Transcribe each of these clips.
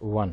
1।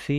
C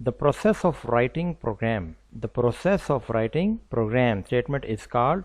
The process of writing program statement is called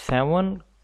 7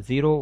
0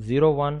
0 1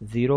0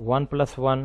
1 + 1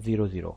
0 0।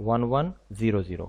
1 1 0 0।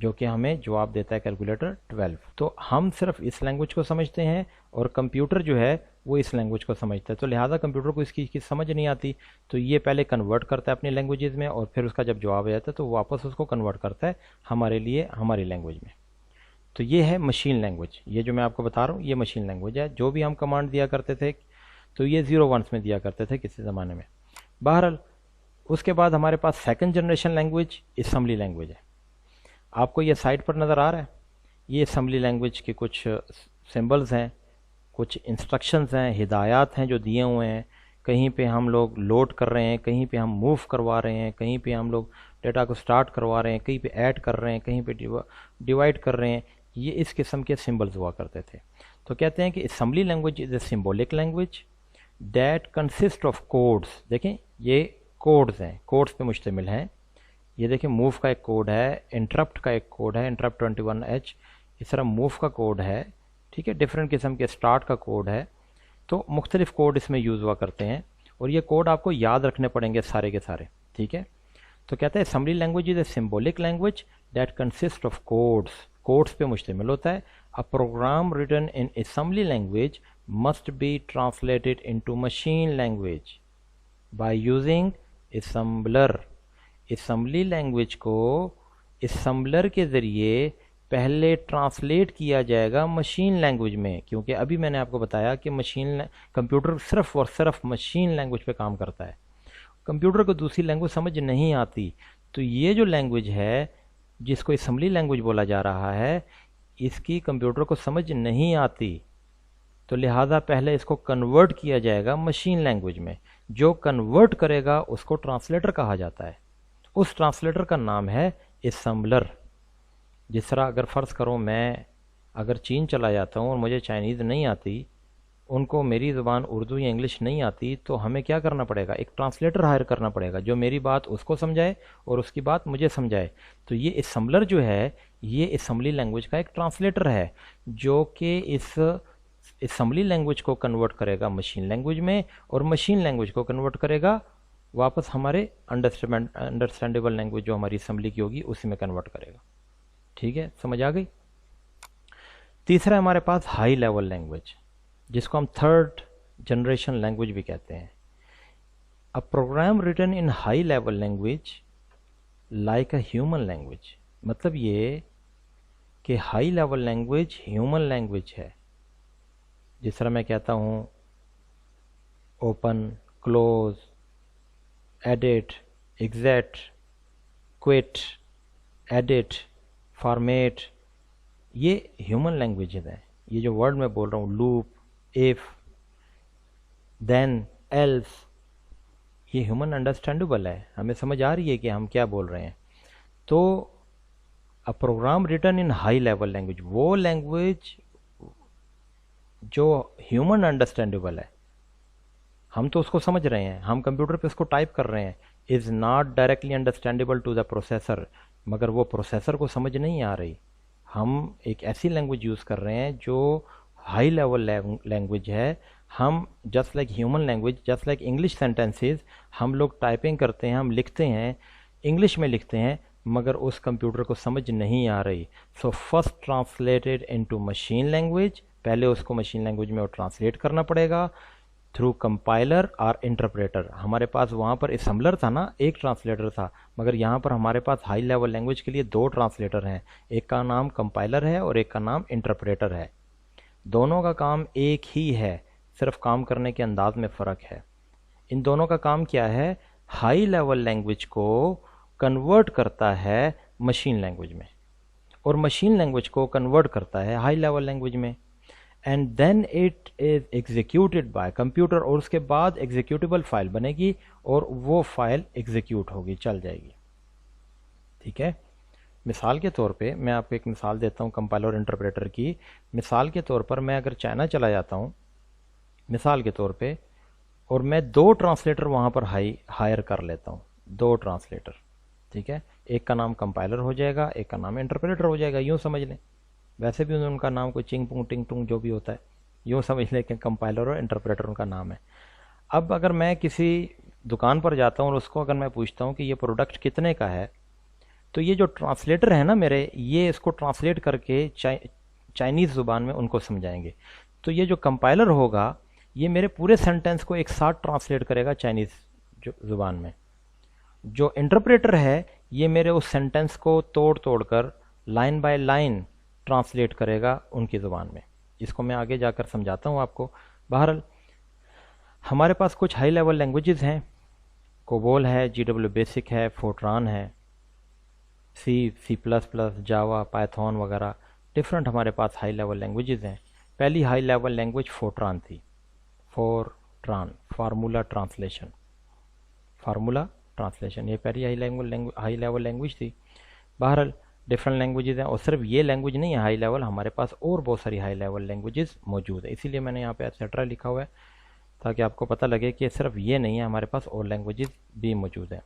جو کہ ہمیں جواب دیتا ہے کیلکولیٹر 12. تو ہم صرف اس لینگویج کو سمجھتے ہیں اور کمپیوٹر جو ہے وہ اس لینگویج کو سمجھتا ہے. تو لہٰذا کمپیوٹر کو اس کی سمجھ نہیں آتی, تو یہ پہلے کنورٹ کرتا ہے اپنی لینگویجز میں, اور پھر اس کا جب جواب آ جاتا ہے تو واپس اس کو کنورٹ کرتا ہے ہمارے لیے ہماری لینگویج میں. تو یہ ہے مشین لینگویج. یہ جو میں آپ کو بتا رہا ہوں یہ مشین لینگویج ہے. جو بھی ہم کمانڈ دیا کرتے تھے تو یہ 0 1s میں دیا کرتے تھے کسی زمانے میں. بہرحال اس کے بعد ہمارے پاس second generation language assembly language ہے. آپ کو یہ سائٹ پر نظر آ رہا ہے, یہ اسمبلی لینگویج کے کچھ سمبلز ہیں, کچھ انسٹرکشنز ہیں, ہدایات ہیں جو دیے ہوئے ہیں. کہیں پہ ہم لوگ لوڈ کر رہے ہیں, کہیں پہ ہم موو کروا رہے ہیں, کہیں پہ ہم لوگ ڈیٹا کو سٹارٹ کروا رہے ہیں, کہیں پہ ایڈ کر رہے ہیں, کہیں پہ ڈیوائڈ کر رہے ہیں. یہ اس قسم کے سمبلز ہوا کرتے تھے. تو کہتے ہیں کہ assembly language is a symbolic language that consist of codes. دیکھیں یہ کوڈز ہیں, کوڈز پہ مشتمل ہیں. یہ دیکھیں موو کا ایک کوڈ ہے, انٹرپٹ کا ایک کوڈ ہے, انٹرپٹ 21H. اس طرح موو کا کوڈ ہے, ٹھیک ہے, ڈفرینٹ قسم کے اسٹارٹ کا کوڈ ہے. تو مختلف کوڈ اس میں یوز ہوا کرتے ہیں, اور یہ کوڈ آپ کو یاد رکھنے پڑیں گے سارے کے سارے, ٹھیک ہے. تو کہتے ہیں assembly language is a symbolic language that consist of codes. Codes پہ مشتمل ہوتا ہے. A program written in assembly language must be translated into machine language by using assembler. Assembly language کو اسمبلر کے ذریعے پہلے ٹرانسلیٹ کیا جائے گا مشین لینگویج میں, کیونکہ ابھی میں نے آپ کو بتایا کہ کمپیوٹر صرف اور صرف مشین لینگویج پہ کام کرتا ہے. کمپیوٹر کو دوسری لینگویج سمجھ نہیں آتی. تو یہ جو لینگویج ہے جس کو اسمبلی لینگویج بولا جا رہا ہے, اس کی کمپیوٹر کو سمجھ نہیں آتی, تو لہٰذا پہلے اس کو کنورٹ کیا جائے گا مشین لینگویج میں. جو کنورٹ کرے گا اس کو ٹرانسلیٹر کہا جاتا ہے. اس ٹرانسلیٹر کا نام ہے اسمبلر. جس طرح اگر فرض کرو میں اگر چین چلا جاتا ہوں اور مجھے چائنیز نہیں آتی, ان کو میری زبان اردو یا انگلش نہیں آتی, تو ہمیں کیا کرنا پڑے گا, ایک ٹرانسلیٹر ہائر کرنا پڑے گا جو میری بات اس کو سمجھائے اور اس کی بات مجھے سمجھائے. تو یہ اسمبلر جو ہے یہ اسمبلی لینگویج کا ایک ٹرانسلیٹر ہے جو کہ اس اسمبلی لینگویج کو کنورٹ کرے گا مشین لینگویج میں, اور مشین لینگویج کو کنورٹ کرے گا واپس ہمارے انڈرسٹینڈیبل لینگویج جو ہماری اسمبلی کی ہوگی اسی میں کنورٹ کرے گا. ٹھیک ہے, سمجھ آ گئی. تیسرا ہمارے پاس ہائی لیول لینگویج, جس کو ہم تھرڈ جنریشن لینگویج بھی کہتے ہیں. A program written in high level language like a human language. مطلب یہ کہ high level language human language ہے. جس طرح میں کہتا ہوں open, close, edit, exit, quit, edit, format, یہ ہیومن لینگویجز ہیں. یہ جو ورڈ میں بول رہا ہوں, لوپ, ایف, دین, ایلس, یہ ہیومن انڈرسٹینڈیبل ہے, ہمیں سمجھ آ رہی ہے کہ ہم کیا بول رہے ہیں. تو a program written in high level language, وہ لینگویج جو ہیومن انڈرسٹینڈیبل ہے, ہم تو اس کو سمجھ رہے ہیں, ہم کمپیوٹر پہ اس کو ٹائپ کر رہے ہیں, is not directly understandable to the processor, مگر وہ پروسیسر کو سمجھ نہیں آ رہی. ہم ایک ایسی لینگویج یوز کر رہے ہیں جو ہائی لیول لینگویج ہے. ہم just like human language, just like English sentences, ہم لوگ ٹائپنگ کرتے ہیں, ہم لکھتے ہیں, انگلش میں لکھتے ہیں, مگر اس کمپیوٹر کو سمجھ نہیں آ رہی. So first translated into machine language, پہلے اس کو مشین لینگویج میں ٹرانسلیٹ کرنا پڑے گا تھرو کمپائلر اور انٹرپریٹر. ہمارے پاس وہاں پر اسمبلر تھا نا, ایک ٹرانسلیٹر تھا, مگر یہاں پر ہمارے پاس ہائی لیول لینگویج کے لیے دو ٹرانسلیٹر ہیں. ایک کا نام کمپائلر ہے اور ایک کا نام انٹرپریٹر ہے. دونوں کا کام ایک ہی ہے, صرف کام کرنے کے انداز میں فرق ہے. ان دونوں کا کام کیا ہے, ہائی لیول لینگویج کو کنورٹ کرتا ہے مشین لینگویج میں, اور مشین لینگویج کو کنورٹ کرتا ہے ہائی لیول لینگویج میں. And then it is executed by computer, اور اس کے بعد ایگزیکیوٹیبل فائل بنے گی اور وہ فائل ایگزیکیوٹ ہوگی, چل جائے گی. ٹھیک ہے. مثال کے طور پہ میں آپ کو ایک مثال دیتا ہوں کمپائلر اور انٹرپریٹر کی. مثال کے طور پر میں اگر چائنا چلا جاتا ہوں مثال کے طور پہ, اور میں دو ٹرانسلیٹر وہاں پر ہائر کر لیتا ہوں, دو ٹرانسلیٹر. ٹھیک ہے, ایک کا نام کمپائلر ہو جائے گا, ایک کا نام انٹرپریٹر ہو جائے گا. یوں سمجھ لیں, ویسے بھی ان کا نام کوئی چنگ پونگ ٹنگ ٹونگ جو بھی ہوتا ہے, یوں سمجھ لیں کہ کمپائلر اور انٹرپریٹر ان کا نام ہے. اب اگر میں کسی دکان پر جاتا ہوں اور اس کو اگر میں پوچھتا ہوں کہ یہ پروڈکٹ کتنے کا ہے, تو یہ جو ٹرانسلیٹر ہے نا میرے، یہ اس کو ٹرانسلیٹ کر کے چائنیز زبان میں ان کو سمجھائیں گے. تو یہ جو کمپائلر ہوگا یہ میرے پورے سینٹینس کو ایک ساتھ ٹرانسلیٹ کرے گا چائنیز زبان میں. جو انٹرپریٹر ہے یہ میرے اس سینٹینس کو توڑ توڑ کر لائن بائی لائن ٹرانسلیٹ کرے گا ان کی زبان میں. اس کو میں آگے جا کر سمجھاتا ہوں آپ کو. بہرحال ہمارے پاس کچھ ہائی لیول لینگویجز ہیں. کوبول ہے، GW بیسک ہے، فورٹران ہے، C++، جاوا، پائتھون وغیرہ ڈفرینٹ ہمارے پاس ہائی لیول لینگویجز ہیں. پہلی ہائی لیول لینگویج فورٹران تھی. فارمولا ٹرانسلیشن یہ پہلی ہائی لیول لینگویج تھی. بہرحال ڈفرینٹ لینگویجز ہیں، اور صرف یہ لینگویج نہیں ہے ہائی لیول، ہمارے پاس اور بہت ساری ہائی لیول لینگویجز موجود ہیں. اسی لیے میں نے یہاں پہ ایٹسیٹرا لکھا ہوا ہے تاکہ آپ کو پتہ لگے کہ صرف یہ نہیں ہے، ہمارے پاس اور لینگویجز بھی موجود ہیں.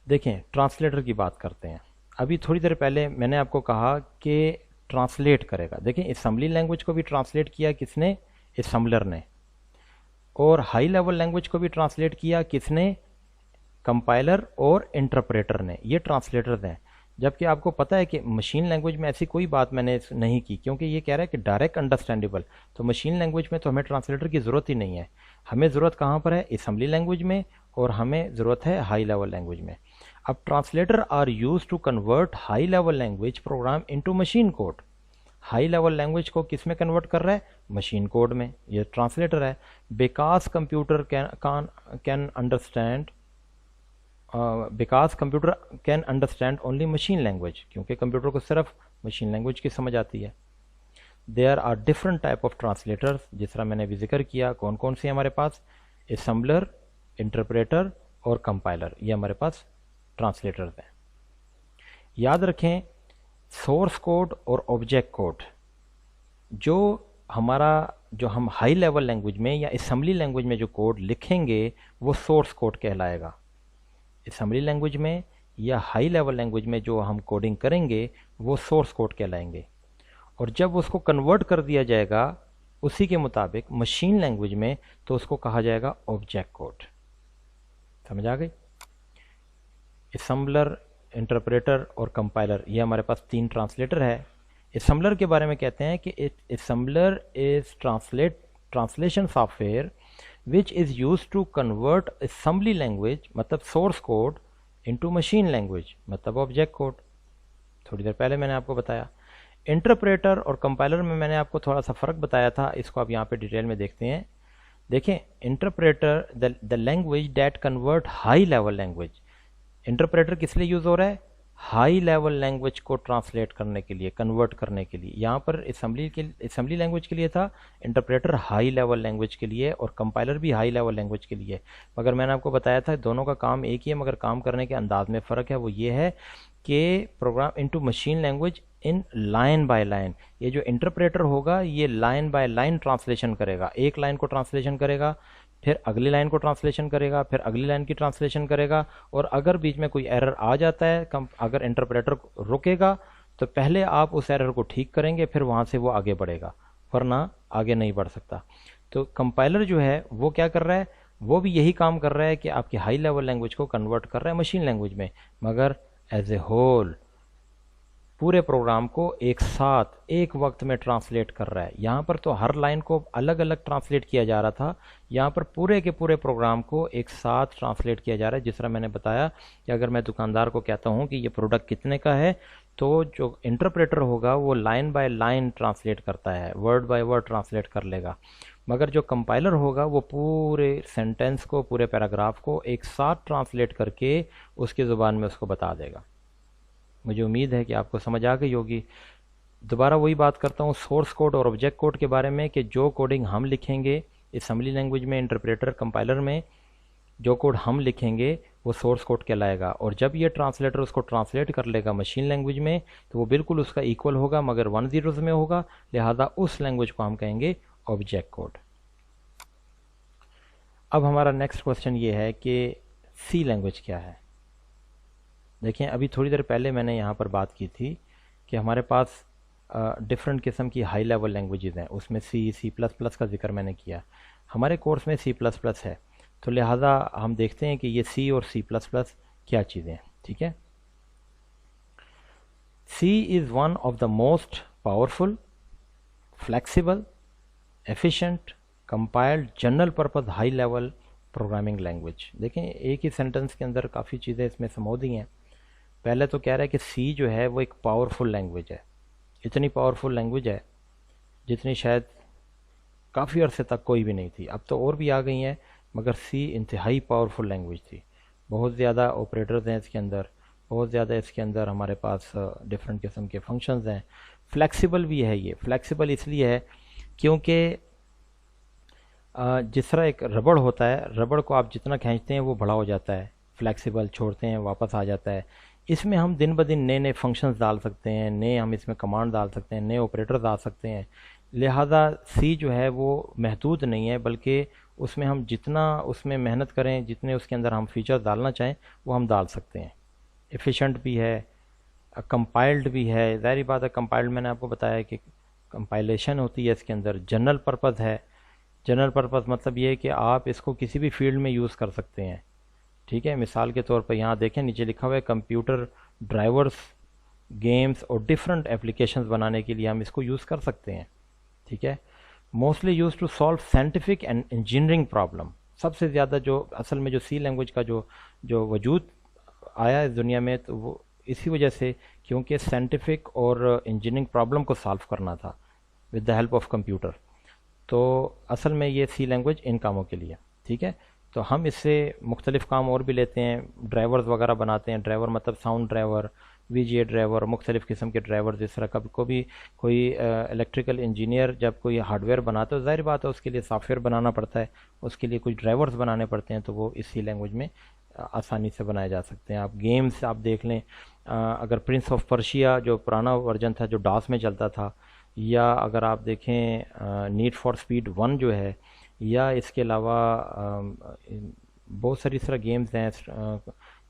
دیکھیں ٹرانسلیٹر کی بات کرتے ہیں. ابھی تھوڑی دیر پہلے میں نے آپ کو کہا کہ ٹرانسلیٹ کرے گا. دیکھیں اسمبلی لینگویج کو بھی ٹرانسلیٹ کیا کس نے؟ اسمبلر نے. اور ہائی لیول لینگویج کو بھی ٹرانسلیٹ کیا کس نے؟ کمپائلر اور انٹرپریٹر نے. یہ ٹرانسلیٹرز ہیں. جبکہ آپ کو پتہ ہے کہ مشین لینگویج میں ایسی کوئی بات میں نے نہیں کی، کیونکہ یہ کہہ رہا ہے کہ ڈائریکٹ انڈرسٹینڈیبل. تو مشین لینگویج میں تو ہمیں ٹرانسلیٹر کی ضرورت ہی نہیں ہے. ہمیں ضرورت کہاں پر ہے؟ اسمبلی لینگویج میں، اور ہمیں ضرورت ہے ہائی لیول لینگویج میں. اب translator are use to convert high level language program into machine code. High level language کو کس میں کنورٹ کر رہا ہے؟ مشین کوڈ میں. یہ ٹرانسلیٹر ہے. Because computer can understand only machine language, کیونکہ کمپیوٹر کو صرف مشین لینگویج کی سمجھ آتی ہے. There are different type of translators, جس طرح میں نے بھی ذکر کیا. کون کون سی ہمارے پاس؟ اسمبلر، انٹرپریٹر اور کمپائلر. یہ ہمارے پاس ٹرانسلیٹرز ہیں. یاد رکھیں سورس کوڈ اور آبجیکٹ کوڈ جو ہم ہائی لیول لینگویج میں یا اسمبلی لینگویج میں جو کوڈ لکھیں گے وہ سورس کوڈ کہلائے گا. اسمبلی لینگویج میں یا ہائی لیول لینگویج میں جو ہم کوڈنگ کریں گے وہ سورس کوڈ کہلائیں گے. اور جب اس کو کنورٹ کر دیا جائے گا اسی کے مطابق مشین لینگویج میں تو اس کو کہا جائے گا آبجیکٹ کوڈ. سمجھ آ گئی؟ اسمبلر، انٹرپریٹر اور کمپائلر یہ ہمارے پاس 3 ٹرانسلیٹر ہے. اسمبلر کے بارے میں کہتے ہیں کہ assembler is translation soft where which is used to convert assembly language مطلب source code into machine language مطلب object code. تھوڑی دیر پہلے میں نے آپ کو بتایا. انٹرپریٹر اور کمپائلر میں نے آپ کو تھوڑا سا فرق بتایا تھا، اس کو آپ یہاں پہ ڈیٹیل میں دیکھتے ہیں. دیکھیں interpreter the language that convert high level language. Interpreter کس لیے یوز ہو رہا ہے؟ ہائی لیول لینگویج کو ٹرانسلیٹ کرنے کے لیے، کنورٹ کرنے کے لیے. یہاں پر اسمبلی لینگویج کے لیے تھا، انٹرپریٹر ہائی لیول لینگویج کے لیے، اور کمپائلر بھی ہائی لیول لینگویج کے لیے. مگر میں نے آپ کو بتایا تھا دونوں کا کام ایک ہی ہے، مگر کام کرنے کے انداز میں فرق ہے. وہ یہ ہے کہ program into machine language in line by line. یہ جو انٹرپریٹر ہوگا یہ لائن بائی لائن ٹرانسلیشن کرے گا. ایک لائن کو ٹرانسلیشن کرے گا، پھر اگلی لائن کو ٹرانسلیشن کرے گا، پھر اگلی لائن کی ٹرانسلیشن کرے گا. اور اگر بیچ میں کوئی ایرر آ جاتا ہے، اگر انٹرپریٹر رکے گا تو پہلے آپ اس ایرر کو ٹھیک کریں گے، پھر وہاں سے وہ آگے بڑھے گا، ورنہ آگے نہیں بڑھ سکتا. تو کمپائلر جو ہے وہ کیا کر رہا ہے؟ وہ بھی یہی کام کر رہا ہے کہ آپ کی ہائی لیول لینگویج کو کنورٹ کر رہا ہے مشین لینگویج میں، مگر ایز اے ہول پورے پروگرام کو ایک ساتھ ایک وقت میں ٹرانسلیٹ کر رہا ہے. یہاں پر تو ہر لائن کو الگ الگ ٹرانسلیٹ کیا جا رہا تھا، یہاں پر پورے کے پورے پروگرام کو ایک ساتھ ٹرانسلیٹ کیا جا رہا ہے. جس طرح میں نے بتایا کہ اگر میں دکاندار کو کہتا ہوں کہ یہ پروڈکٹ کتنے کا ہے تو جو انٹرپریٹر ہوگا وہ لائن بائی لائن ٹرانسلیٹ کرتا ہے، ورڈ بائی ورڈ ٹرانسلیٹ کر لے گا. مگر جو کمپائلر ہوگا وہ پورے سینٹینس کو، پورے پیراگراف کو ایک ساتھ ٹرانسلیٹ کر کے اس کی زبان میں اس کو بتا دے گا. مجھے امید ہے کہ آپ کو سمجھ آ گئی ہوگی. دوبارہ وہی بات کرتا ہوں سورس کوڈ اور آبجیکٹ کوڈ کے بارے میں کہ جو کوڈنگ ہم لکھیں گے اسمبلی لینگویج میں، انٹرپریٹر، کمپائلر میں، جو کوڈ ہم لکھیں گے وہ سورس کوڈ کہلائے گا. اور جب یہ ٹرانسلیٹر اس کو ٹرانسلیٹ کر لے گا مشین لینگویج میں تو وہ بالکل اس کا ایکول ہوگا، مگر 1 zeros میں ہوگا، لہذا اس لینگویج کو ہم کہیں گے آبجیکٹ کوڈ. اب ہمارا نیکسٹ کوسچن یہ ہے کہ سی لینگویج کیا ہے. دیکھیں ابھی تھوڑی دیر پہلے میں نے یہاں پر بات کی تھی کہ ہمارے پاس ڈفرینٹ قسم کی ہائی لیول لینگویجز ہیں، اس میں سی پلس پلس کا ذکر میں نے کیا. ہمارے کورس میں سی پلس پلس ہے، تو لہٰذا ہم دیکھتے ہیں کہ یہ سی اور سی پلس پلس کیا چیزیں ہیں. ٹھیک ہے، C is one of the most powerful, flexible, efficient, compiled, general purpose, high level programming language. دیکھیں ایک ہی سینٹنس کے اندر کافی چیزیں اس میں سمودی ہیں. پہلے تو کہہ رہا ہے کہ سی جو ہے وہ ایک پاورفل لینگویج ہے. اتنی پاورفل لینگویج ہے جتنی شاید کافی عرصے تک کوئی بھی نہیں تھی. اب تو اور بھی آ گئی ہیں مگر سی انتہائی پاورفل لینگویج تھی. بہت زیادہ آپریٹرز ہیں اس کے اندر, بہت زیادہ اس کے اندر ہمارے پاس ڈفرینٹ قسم کے فنکشنز ہیں. فلیکسیبل بھی ہے. یہ فلیکسیبل اس لیے ہے کیونکہ جس طرح ایک ربڑ ہوتا ہے, ربڑ کو آپ جتنا کھینچتے ہیں وہ بڑا ہو جاتا ہے, فلیکسیبل چھوڑتے ہیں واپس آ جاتا ہے. اس میں ہم دن بدن نئے نئے فنکشنز ڈال سکتے ہیں, نئے ہم اس میں کمانڈ ڈال سکتے ہیں, نئے آپریٹرز ڈال سکتے ہیں. لہذا سی جو ہے وہ محدود نہیں ہے, بلکہ اس میں ہم جتنا اس میں محنت کریں, جتنے اس کے اندر ہم فیچرز ڈالنا چاہیں وہ ہم ڈال سکتے ہیں. ایفیشینٹ بھی ہے, کمپائلڈ بھی ہے. ظاہری بات ہے کمپائلڈ میں نے آپ کو بتایا کہ کمپائلیشن ہوتی ہے اس کے اندر. جنرل پرپز ہے. جنرل پرپز مطلب یہ ہے کہ آپ اس کو کسی بھی فیلڈ میں یوز کر سکتے ہیں. ٹھیک ہے, مثال کے طور پر یہاں دیکھیں نیچے لکھا ہوا ہے کمپیوٹر ڈرائیورز, گیمز اور ڈفرینٹ اپلیکیشنز بنانے کے لیے ہم اس کو یوز کر سکتے ہیں. ٹھیک ہے, mostly use to solve scientific and engineering problem. سب سے زیادہ جو اصل میں جو سی لینگویج کا جو وجود آیا اس دنیا میں تو وہ اسی وجہ سے کیونکہ سائنٹیفک اور انجینئرنگ پرابلم کو سالو کرنا تھا with the help of computer. تو اصل میں یہ سی لینگویج ان کاموں کے لیے. ٹھیک ہے, تو ہم اس سے مختلف کام اور بھی لیتے ہیں. ڈرائیورز وغیرہ بناتے ہیں. ڈرائیور مطلب ساؤنڈ ڈرائیور, وی جی اے ڈرائیور, مختلف قسم کے ڈرائیور. جس طرح کبھی کوئی الیکٹریکل انجینئر جب کوئی ہارڈ ویئر بناتا ہے, ظاہر بات ہے اس کے لیے سافٹ ویئر بنانا پڑتا ہے, اس کے لیے کچھ ڈرائیورز بنانے پڑتے ہیں, تو وہ اس سی لینگویج میں آسانی سے بنائے جا سکتے ہیں. آپ گیمز آپ دیکھ لیں, اگر پرنس آف پرشیا جو پرانا ورژن تھا جو ڈاس میں چلتا تھا, یا اگر آپ دیکھیں نیڈ فار اسپیڈ 1 جو ہے, یا اس کے علاوہ بہت ساری اس طرح گیمز ہیں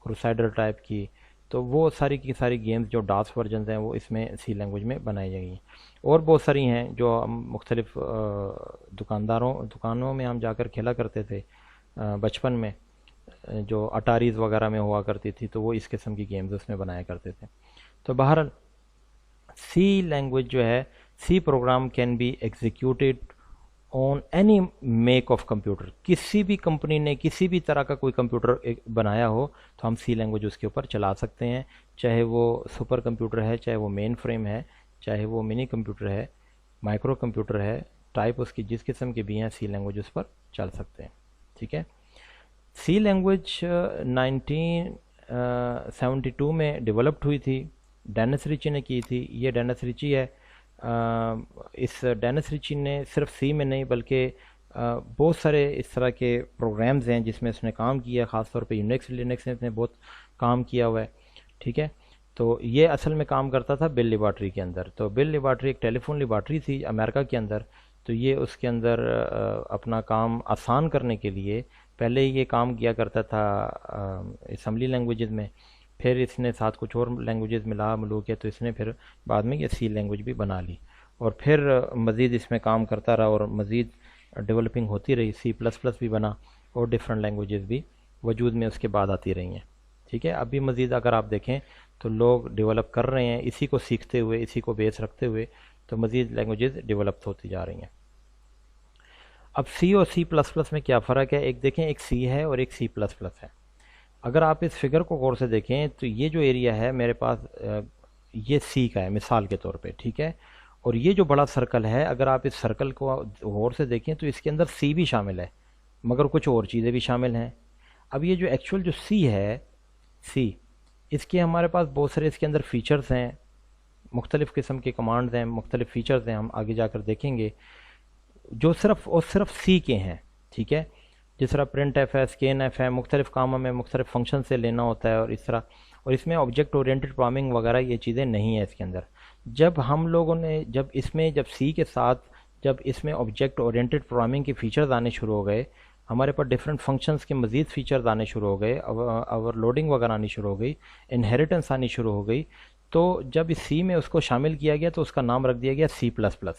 کروسائڈر ٹائپ کی, تو وہ ساری کی ساری گیمز جو ڈاس ورژنز ہیں وہ اس میں سی لینگویج میں بنائی جائیں گی. اور بہت ساری ہیں جو ہم مختلف دکانوں میں ہم جا کر کھیلا کرتے تھے بچپن میں, جو اٹاریز وغیرہ میں ہوا کرتی تھی, تو وہ اس قسم کی گیمز اس میں بنایا کرتے تھے. تو بہرحال سی لینگویج جو ہے, C program can be executed on any make of computer. کسی بھی کمپنی نے کسی بھی طرح کا کوئی کمپیوٹر بنایا ہو تو ہم سی لینگویج اس کے اوپر چلا سکتے ہیں, چاہے وہ سپر کمپیوٹر ہے, چاہے وہ مین فریم ہے, چاہے وہ منی کمپیوٹر ہے, مائکرو کمپیوٹر ہے, ٹائپ اس کی جس قسم کے بھی ہیں سی لینگویج اس پر چل سکتے ہیں. ٹھیک ہے, سی لینگویج 1972 میں ڈیولپڈ ہوئی تھی, ڈینس ریچی نے کی تھی. یہ ڈینس ریچی ہے. اس ڈینس ریچی نے صرف سی میں نہیں بلکہ بہت سارے اس طرح کے پروگرامز ہیں جس میں اس نے کام کیا, خاص طور پہ یونیکس لینکس میں اس نے بہت کام کیا ہوا ہے. ٹھیک ہے, تو یہ اصل میں کام کرتا تھا بیل لیبارٹری کے اندر. تو بیل لیبارٹری ایک ٹیلی فون لیبارٹری تھی امریکہ کے اندر. تو یہ اس کے اندر اپنا کام آسان کرنے کے لیے پہلے یہ کام کیا کرتا تھا اسمبلی لینگویجز میں, پھر اس نے ساتھ کچھ اور لینگویجز ملو کیا, تو اس نے پھر بعد میں یہ سی لینگویج بھی بنا لی, اور پھر مزید اس میں کام کرتا رہا اور مزید ڈیولپنگ ہوتی رہی. سی پلس پلس بھی بنا اور ڈفرینٹ لینگویجز بھی وجود میں اس کے بعد آتی رہی ہیں. ٹھیک ہے, ابھی مزید اگر آپ دیکھیں تو لوگ ڈیولپ کر رہے ہیں اسی کو سیکھتے ہوئے, اسی کو بیس رکھتے ہوئے, تو مزید لینگویجز ڈیولپ ہوتی جا رہی ہیں. اب سی اور سی پلس پلس میں کیا فرق ہے؟ ایک دیکھیں, ایک سی ہے اور ایک سی پلس پلس ہے. اگر آپ اس فگر کو غور سے دیکھیں تو یہ جو ایریا ہے میرے پاس یہ سی کا ہے مثال کے طور پہ. ٹھیک ہے, اور یہ جو بڑا سرکل ہے اگر آپ اس سرکل کو غور سے دیکھیں تو اس کے اندر سی بھی شامل ہے مگر کچھ اور چیزیں بھی شامل ہیں. اب یہ جو ایکچول جو سی ہے, سی, اس کے ہمارے پاس بہت سارے اس کے اندر فیچرز ہیں, مختلف قسم کے کمانڈز ہیں, مختلف فیچرز ہیں, ہم آگے جا کر دیکھیں گے جو صرف اور صرف سی کے ہیں. ٹھیک ہے, جس طرح پرنٹ ایف ہے, اسکین ایف ہے, مختلف کاموں میں مختلف فنکشن سے لینا ہوتا ہے, اور اس طرح, اور اس میں آبجیکٹ اورینٹڈ پروگرامنگ وغیرہ یہ چیزیں نہیں ہیں اس کے اندر. جب ہم لوگوں نے جب سی کے ساتھ جب اس میں آبجیکٹ اورینٹڈ پروگرامنگ کے فیچرز آنے شروع ہو گئے, ہمارے پاس ڈفرینٹ فنکشنز کے مزید فیچرز آنے شروع ہو گئے, اوور لوڈنگ وغیرہ آنی شروع ہو گئی, انہیریٹنس آنی شروع ہو گئی, تو جب اس سی میں اس کو شامل کیا گیا تو اس کا نام رکھ دیا گیا سی پلس پلس.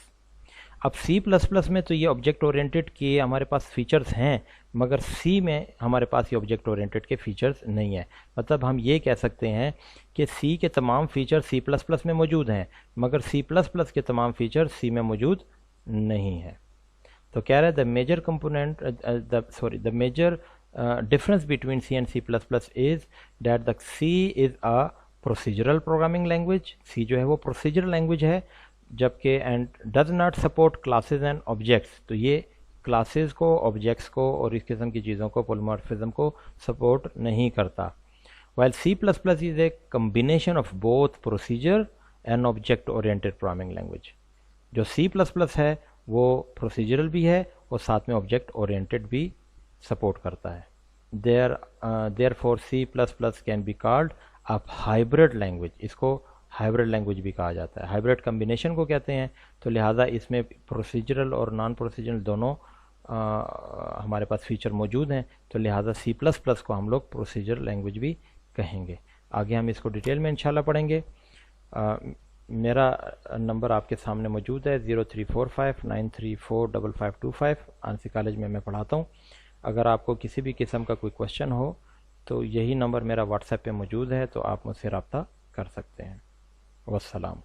اب سی پلس پلس میں تو یہ آبجیکٹ اورینٹڈ کے ہمارے پاس فیچرز ہیں، مگر سی میں ہمارے پاس یہ آبجیکٹ اورینٹڈ کے فیچرز نہیں ہیں. مطلب ہم یہ کہہ سکتے ہیں کہ سی کے تمام فیچر سی پلس پلس میں موجود ہیں، مگر سی پلس پلس کے تمام فیچر سی میں موجود نہیں ہیں. تو کہہ رہے ہیں the major difference between C and C++ is that the C is a procedural programming language. C جو ہے وہ procedural language ہے، جبکہ and does not support classes and objects. تو یہ کلاسز کو، آبجیکٹس کو اور اس قسم کی چیزوں کو، پولمارفزم کو سپورٹ نہیں کرتا. while C++ is a combination of both procedure and object oriented programming language. جو C++ ہے وہ پروسیجرل بھی ہے اور ساتھ میں آبجیکٹ اورینٹڈ بھی سپورٹ کرتا ہے. therefore C++ can be called a hybrid language. اس کو ہائبرڈ لینگویج بھی کہا جاتا ہے. ہائبرڈ کمبینیشن کو کہتے ہیں. تو لہٰذا اس میں پروسیجرل اور نان پروسیجرل دونوں ہمارے پاس فیچر موجود ہیں، تو لہٰذا C++ کو ہم لوگ پروسیجرل لینگویج بھی کہیں گے. آگے ہم اس کو ڈیٹیل میں انشاءاللہ پڑھیں گے. میرا نمبر آپ کے سامنے موجود ہے 0345934525. آنسی کالج میں پڑھاتا ہوں. اگر آپ کو کسی بھی قسم کا کوئی کوشچن ہو تو یہی نمبر میرا واٹس ایپ پہ موجود ہے، تو آپ مجھ سے رابطہ کر سکتے ہیں. والسلام.